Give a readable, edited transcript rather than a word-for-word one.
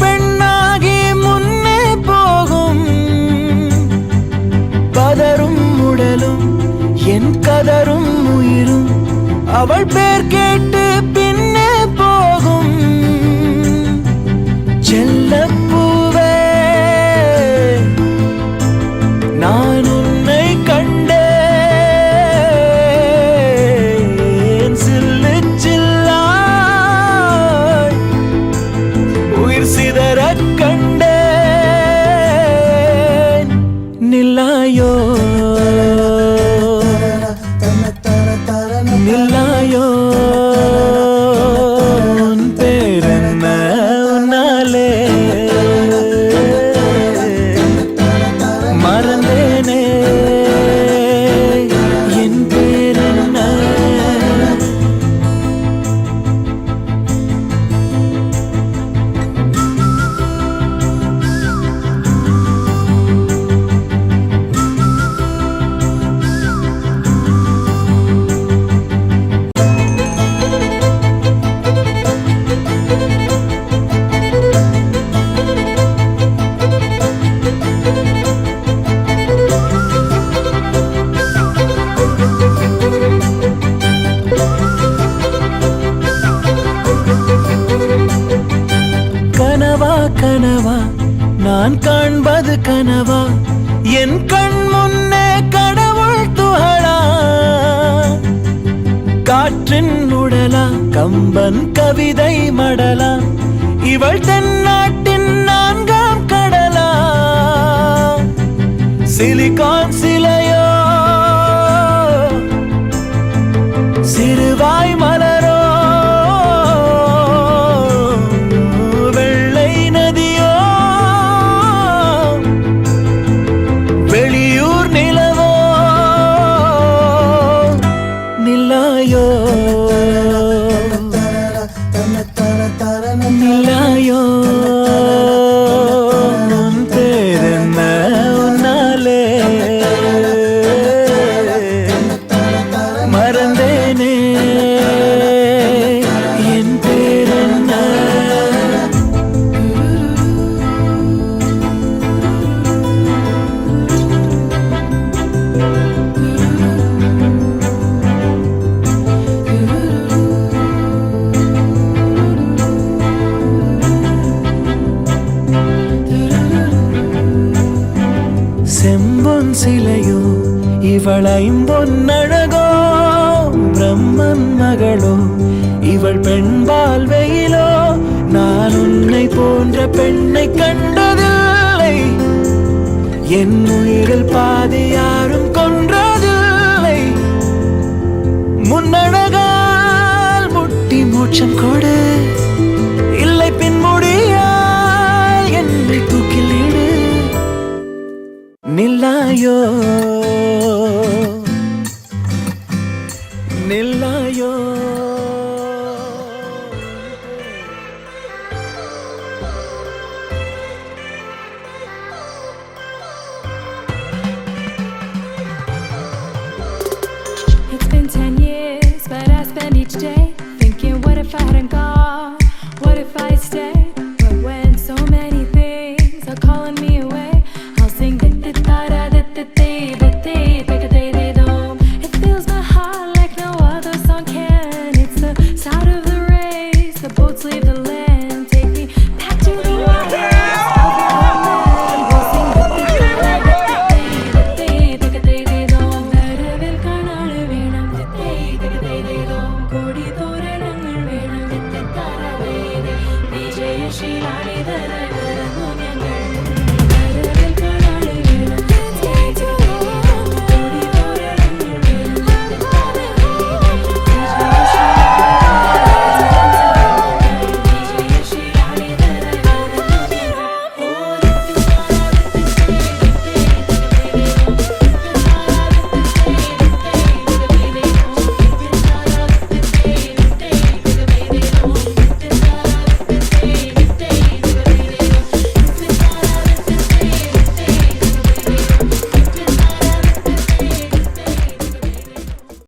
பெண்ணாகி முன்னே போகும். பதரும் உடலும் என் கதரும் உயிரும் அவள் பேர் கேட்டு பின்னே போகும். செல்லப்பூவே நான் உன்னை கண்டேன். சில்லு சில்லாய் உயிர் சிதற கண்டேன். நில்லாயோ நில்லாயோ உன் பேரென்ன உன்னாலே மறந்தேனே என் பேரென்ன. கனவா கனவா நான் காண்பது கனவா? என் கண் முன்னே கடவுள் துகளா? காற்றின் உடலா கம்பன் கவிதை மடலா? இவள் தென்னாட்டின் நான்காம் கடலா? சிலிகான் சிலையோ சிறுவாய் மலரோ? வெள்ளை நதியோ வெளியூர் நிலவோ? நில்லாயோ நில்லாயோ உன் பேரென்ன உன்னாலே மறந்தேனே என் பேரென்ன. செம்பொன் சிலையோ இவள் ஐம்பொன்னழகோ? பிரம்மன் மகளோ இவள் பெண்பால் வெயிலோ? நான் உன்னை போன்ற பெண்ணை கண்டதில்லை. என் உயிரில் பாதி யாரும் கொன்றதில்லை. முன்னழகால் முட்டி மோட்சம் கொடு, இல்லை பின்முடியால் என்னை தூக்கிலிடு. நில்லாயோ நில்லாயோ It's been 10 years, but I spend each day thinking, what if I hadn't gone? What if I stayed? But when so many things are calling me away, I'll sing it fills my heart like no other song can. It's the start of the race, the boats leave the land. Take me back to the waters of the homeland. We'll sing வரவில் காணாடு வேணாம் கோடி தோரணங்கள் வேணாம் விஜயஸ்ரீ